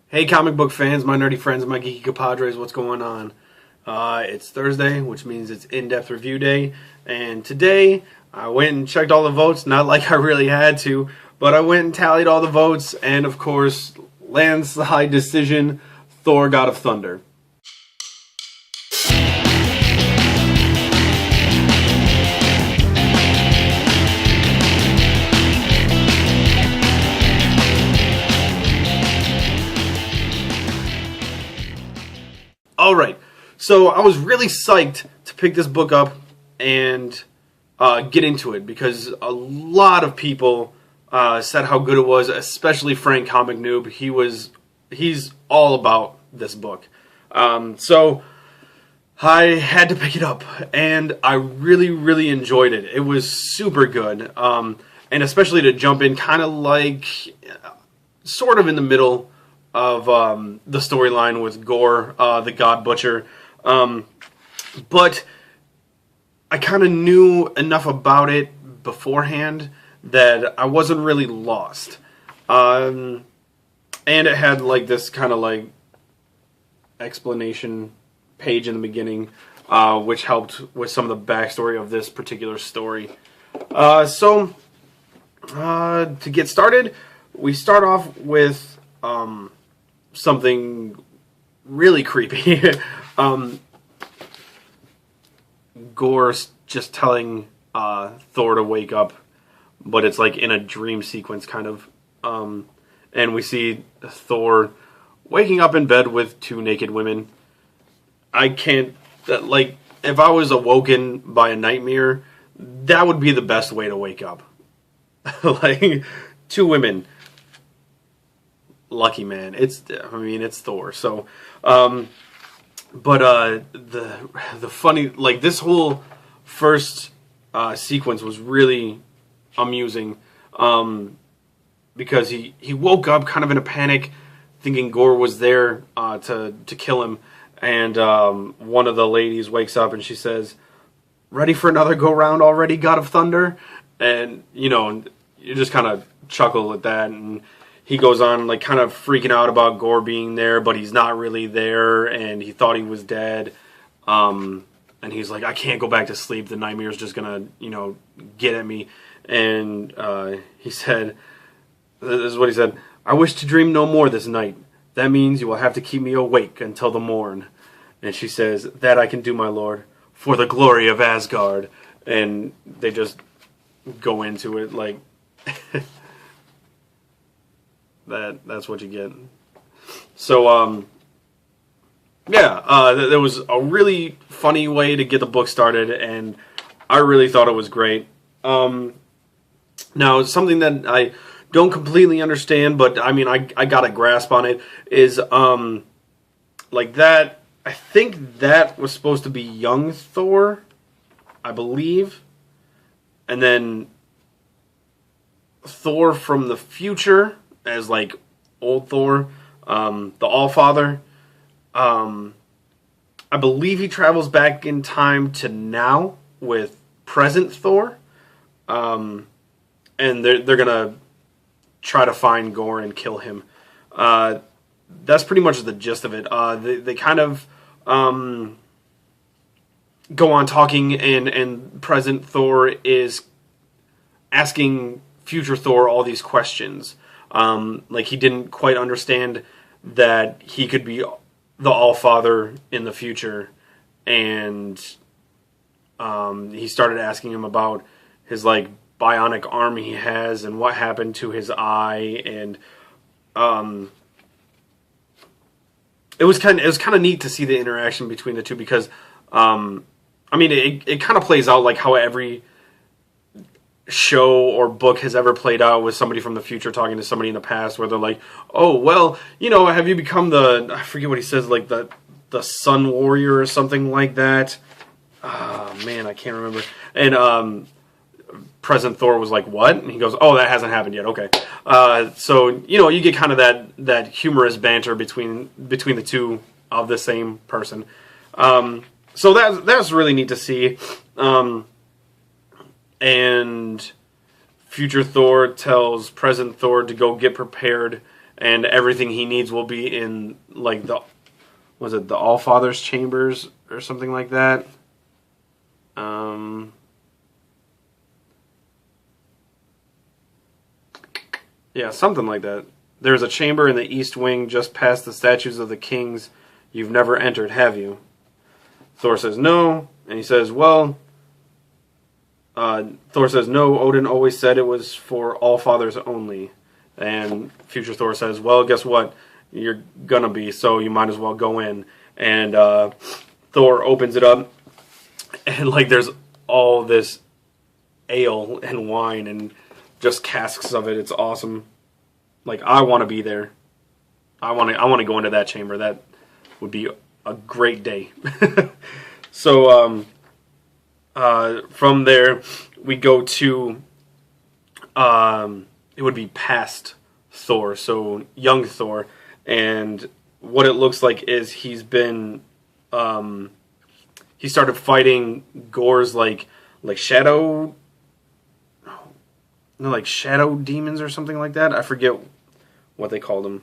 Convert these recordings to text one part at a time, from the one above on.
Hey comic book fans, my nerdy friends, my geeky compadres, what's going on? It's Thursday, which means it's in-depth review day, and today I went and checked all the votes, not like I really had to, but I went and tallied all the votes, and of course, landslide decision, Thor, God of Thunder. Alright, so I was really psyched to pick this book up and get into it because a lot of people said how good it was, especially Frank Comic Noob. He's all about this book. So I had to pick it up, and I really, really enjoyed it. It was super good, and especially to jump in kind of like, sort of in the middle of the storyline with Gore, the God Butcher. But I kind of knew enough about it beforehand that I wasn't really lost. And it had like this kind of like explanation page in the beginning, which helped with some of the backstory of this particular story. So to get started, we start off with something really creepy. Gore's just telling Thor to wake up, but it's like in a dream sequence kind of. And we see Thor waking up in bed with two naked women. I can't, like, if I was awoken by a nightmare, that would be the best way to wake up. Like, two women. Lucky man. It's Thor. So, the funny, like, this whole first sequence was really amusing, because he woke up kind of in a panic, thinking Gore was there to kill him, and one of the ladies wakes up and she says, "Ready for another go round already, God of Thunder?" And you just kind of chuckle at that, and he goes on, like, kind of freaking out about Gore being there, but he's not really there, and he thought he was dead. And he's like, "I can't go back to sleep. The nightmare's just gonna, get at me." And he said, this is what he said, "I wish to dream no more this night. That means you will have to keep me awake until the morn." And she says, "That I can do, my lord, for the glory of Asgard." And they just go into it, like... That's what you get. So, there was a really funny way to get the book started, and I really thought it was great. Now, something that I don't completely understand, but I mean, I got a grasp on it, is, like that, I think that was supposed to be young Thor, I believe, and then Thor from the future as, like, old Thor, the Allfather. I believe he travels back in time to now with present Thor, and they're gonna try to find Gore and kill him. That's pretty much the gist of it. They kind of go on talking, and present Thor is asking future Thor all these questions. Like, he didn't quite understand that he could be the Allfather in the future, and he started asking him about his, like, bionic arm he has and what happened to his eye, and it was kind of neat to see the interaction between the two, because it kind of plays out like how every show or book has ever played out, with somebody from the future talking to somebody in the past, where they're like, "Oh, well, have you become I forget what he says, like the Sun Warrior or something like that." Man, I can't remember. And present Thor was like, "What?" And he goes, "Oh, that hasn't happened yet." Okay. So you get kind of that humorous banter between the two of the same person. So that's really neat to see. And future Thor tells present Thor to go get prepared and everything he needs will be in like the All Father's chambers or something like that. Yeah, something like that. There's a chamber in the east wing just past the statues of the kings. You've never entered, have you? Thor says no, and he says, well, Thor says, no, Odin always said it was for all fathers only. And future Thor says, well, guess what? You're gonna be, so you might as well go in. And Thor opens it up, and like there's all this ale and wine and just casks of it. It's awesome. Like, I want to be there. I want to go into that chamber. That would be a great day. So from there we go to it would be past Thor, so young Thor, and what it looks like is he's been he started fighting Gore's like shadow. No, like shadow demons or something like that. I forget what they called them.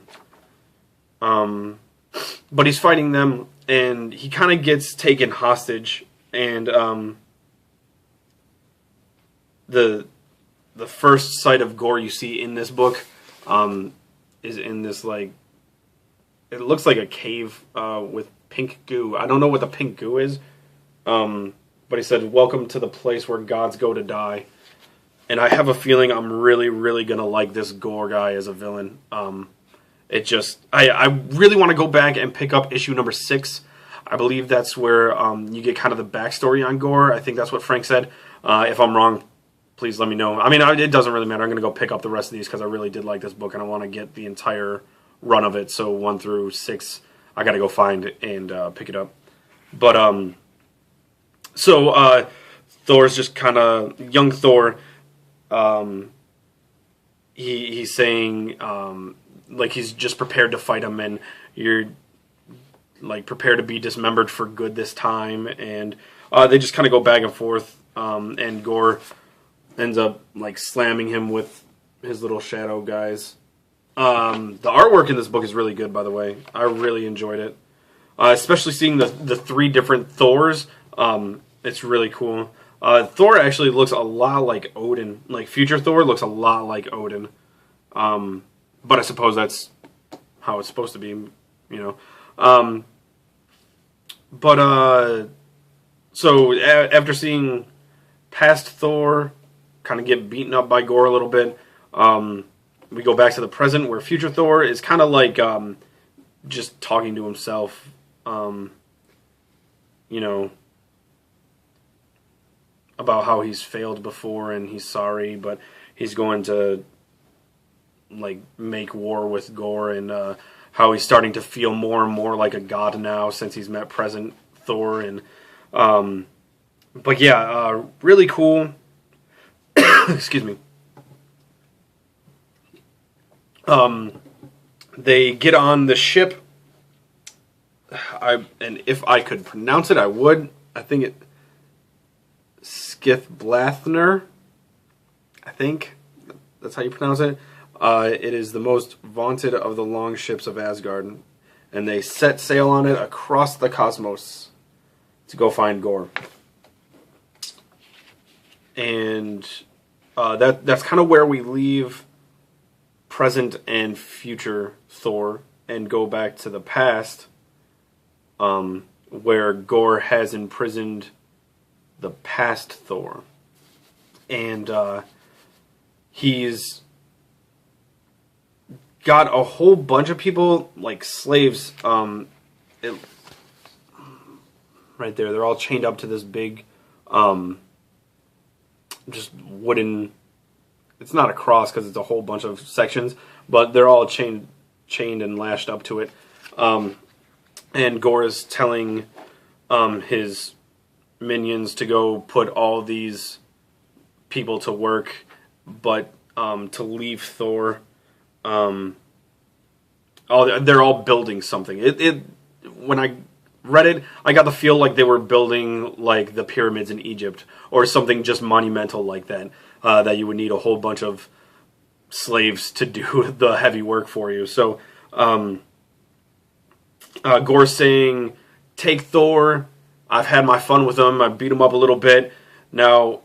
But he's fighting them, and he kind of gets taken hostage. And the first sight of Gore you see in this book is in this, like, it looks like a cave with pink goo. I don't know what the pink goo is. But he said, "Welcome to the place where gods go to die." And I have a feeling I'm really, really going to like this Gore guy as a villain. It just... I really want to go back and pick up issue number 6. I believe that's where you get kind of the backstory on Gore. I think that's what Frank said. If I'm wrong, please let me know. I mean, it doesn't really matter. I'm going to go pick up the rest of these because I really did like this book, and I want to get the entire run of it. So 1 through 6, I got to go find it and pick it up. But, so Thor's just kind of... Young Thor... he's saying like he's just prepared to fight him, and you're like prepared to be dismembered for good this time, and they just kind of go back and forth, and Gore ends up like slamming him with his little shadow guys. The artwork in this book is really good, by the way. I really enjoyed it, especially seeing the 3 different Thors. It's really cool. Thor actually looks a lot like Odin. Like, future Thor looks a lot like Odin. But I suppose that's how it's supposed to be, you know. So after seeing past Thor kind of get beaten up by Gore a little bit, we go back to the present where future Thor is kind of like just talking to himself, you know, about how he's failed before and he's sorry, but he's going to like make war with Gore, and how he's starting to feel more and more like a god now since he's met present Thor. And but yeah, really cool. Excuse me. They get on the ship. And if I could pronounce it, I would. I think it Skithblathner, I think that's how you pronounce it. It is the most vaunted of the long ships of Asgard, and they set sail on it across the cosmos to go find Gore. And that's kind of where we leave present and future Thor and go back to the past, where Gore has imprisoned the past Thor, and he's got a whole bunch of people like slaves. Right there, they're all chained up to this big, just wooden. It's not a cross because it's a whole bunch of sections, but they're all chained and lashed up to it. And Gore is telling his minions to go put all these people to work, but to leave Thor. They're all building something. When I read it, I got the feel like they were building like the pyramids in Egypt or something just monumental like that. That you would need a whole bunch of slaves to do the heavy work for you. So Gor's saying, take Thor. I've had my fun with him. I beat him up a little bit. Now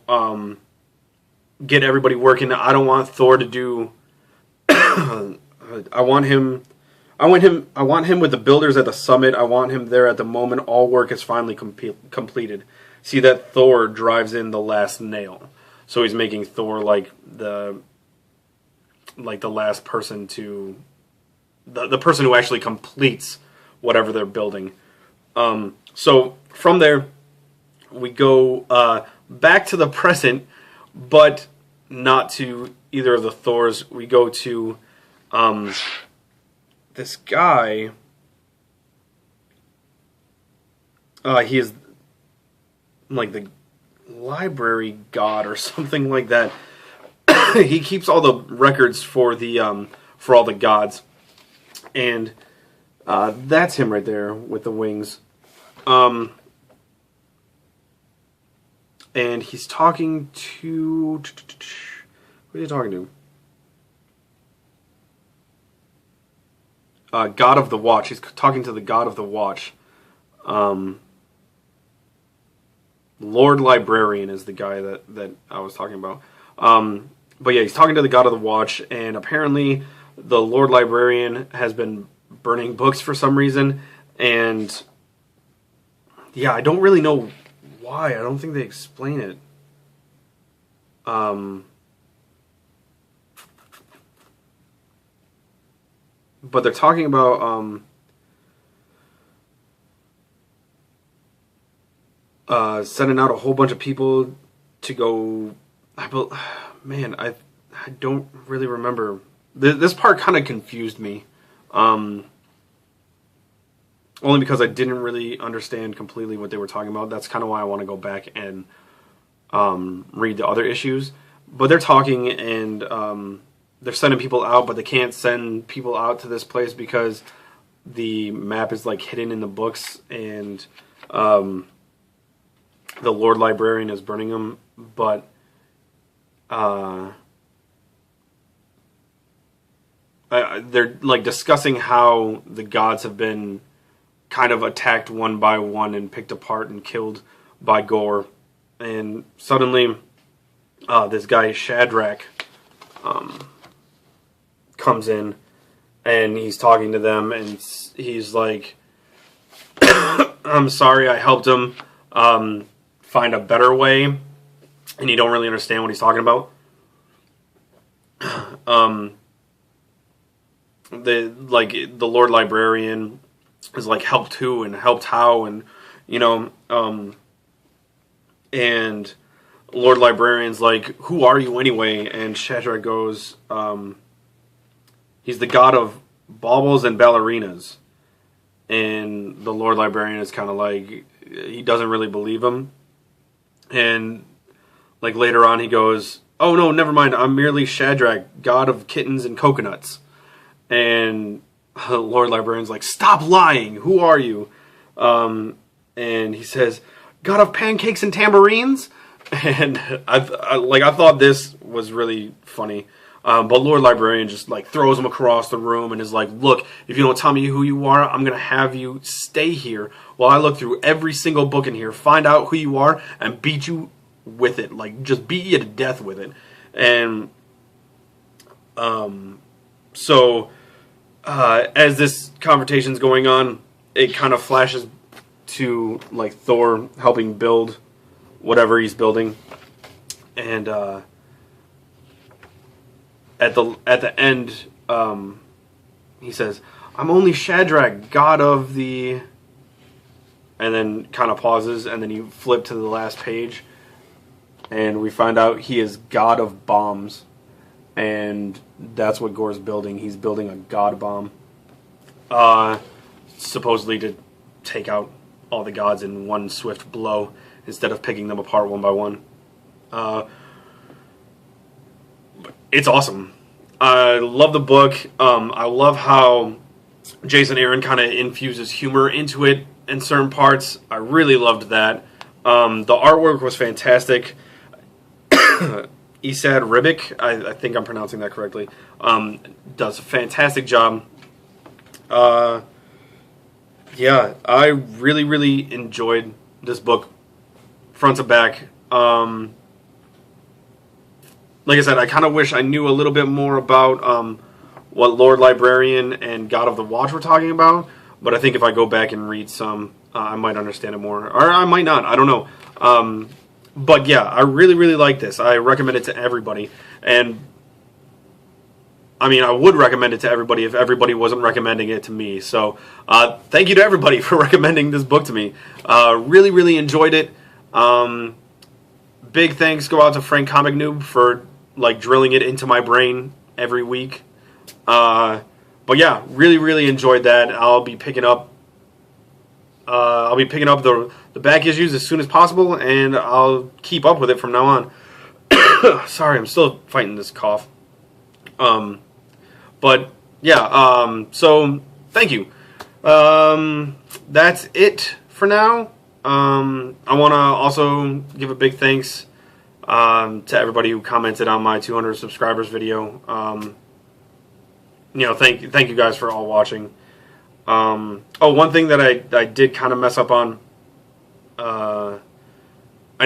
get everybody working. I don't want Thor to do. I want him with the builders at the summit. I want him there at the moment all work is finally completed. See that Thor drives in the last nail. So he's making Thor like the last person to the person who actually completes whatever they're building. So from there we go back to the present, but not to either of the Thors. We go to this guy. He is like the library god or something like that. He keeps all the records for all the gods, and that's him right there with the wings. And he's talking to who is he talking to? God of the Watch. He's talking to the God of the Watch. Lord Librarian is the guy that I was talking about. But yeah, he's talking to the God of the Watch, and apparently the Lord Librarian has been burning books for some reason, and yeah, I don't really know why. I don't think they explain it. But they're talking about sending out a whole bunch of people to go. Man, I don't really remember. This part kind of confused me. Only because I didn't really understand completely what they were talking about. That's kind of why I want to go back and read the other issues. But they're talking, and they're sending people out, but they can't send people out to this place because the map is like hidden in the books, and the Lord Librarian is burning them. But they're like discussing how the gods have been kind of attacked one by one and picked apart and killed by Gor. And suddenly this guy Shadrach comes in, and he's talking to them, and he's like, I'm sorry I helped him find a better way, and you don't really understand what he's talking about. The Lord Librarian is like, helped who and helped how, and and Lord Librarian's like, who are you anyway? And Shadrach goes, he's the god of baubles and ballerinas. And the Lord Librarian is kind of like, he doesn't really believe him. And like later on he goes, oh no, never mind, I'm merely Shadrach, god of kittens and coconuts. And Lord Librarian's like, stop lying, who are you? And he says, god of pancakes and tambourines? And I thought this was really funny. But Lord Librarian just like throws him across the room and is like, look, if you don't tell me who you are, I'm going to have you stay here while I look through every single book in here, find out who you are, and beat you with it. Like, just beat you to death with it. And so as this conversation's going on, it kind of flashes to like Thor helping build whatever he's building. And at the end, he says, I'm only Shadrach, god of the... And then kind of pauses, and then you flip to the last page, and we find out he is god of bombs. And that's what Gor's building. He's building a god bomb. Supposedly to take out all the gods in one swift blow, instead of picking them apart one by one. It's awesome. I love the book. I love how Jason Aaron kind of infuses humor into it in certain parts. I really loved that. The artwork was fantastic. Esad Ribic, I think I'm pronouncing that correctly, does a fantastic job. Yeah, I really, really enjoyed this book, front to back. Like I said, I kind of wish I knew a little bit more about what Lord Librarian and God of the Watch were talking about, but I think if I go back and read some, I might understand it more, or I might not, I don't know. But yeah, I really, really like this. I recommend it to everybody, and I mean, I would recommend it to everybody if everybody wasn't recommending it to me. So, thank you to everybody for recommending this book to me. Really, really enjoyed it. Big thanks go out to Frank Comic Noob for like drilling it into my brain every week. But yeah, really, really enjoyed that. I'll be picking up the back issues as soon as possible, and I'll keep up with it from now on. Sorry, I'm still fighting this cough. But yeah, so thank you. That's it for now. I want to also give a big thanks to everybody who commented on my 200 subscribers video. You know, thank you guys for all watching. Oh, one thing that I did kind of mess up on. I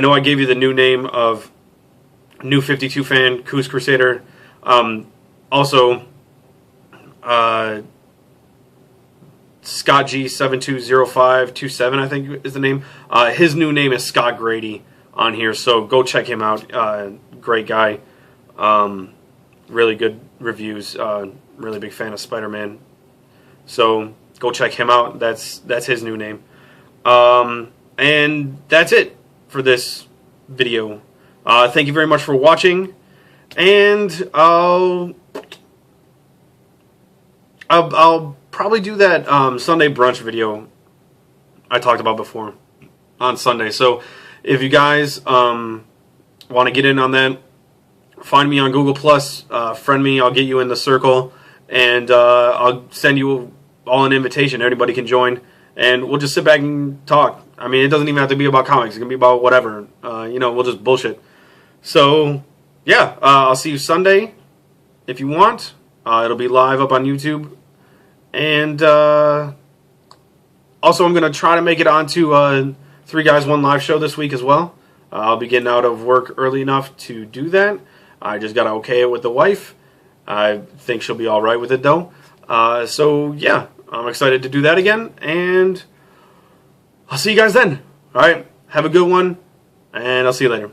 know I gave you the new name of New 52 fan, Coos Crusader. Also, Scott G720527, I think is the name. His new name is Scott Grady on here, so go check him out. Great guy. Really good reviews. Really big fan of Spider-Man. So go check him out. That's his new name. And that's it for this video. Thank you very much for watching, and I'll probably do that Sunday brunch video I talked about before on Sunday. So if you guys want to get in on that, find me on Google Plus, friend me. I'll get you in the circle, and I'll send you all an invitation. Everybody can join, and we'll just sit back and talk. I mean, it doesn't even have to be about comics. It can be about whatever. You know, we'll just bullshit. So yeah, I'll see you Sunday if you want. It'll be live up on YouTube. And also, I'm going to try to make it onto 3 Guys 1 Live show this week as well. I'll be getting out of work early enough to do that. I just got to okay it with the wife. I think she'll be alright with it, though. So, yeah, I'm excited to do that again. And I'll see you guys then. Alright, have a good one. And I'll see you later.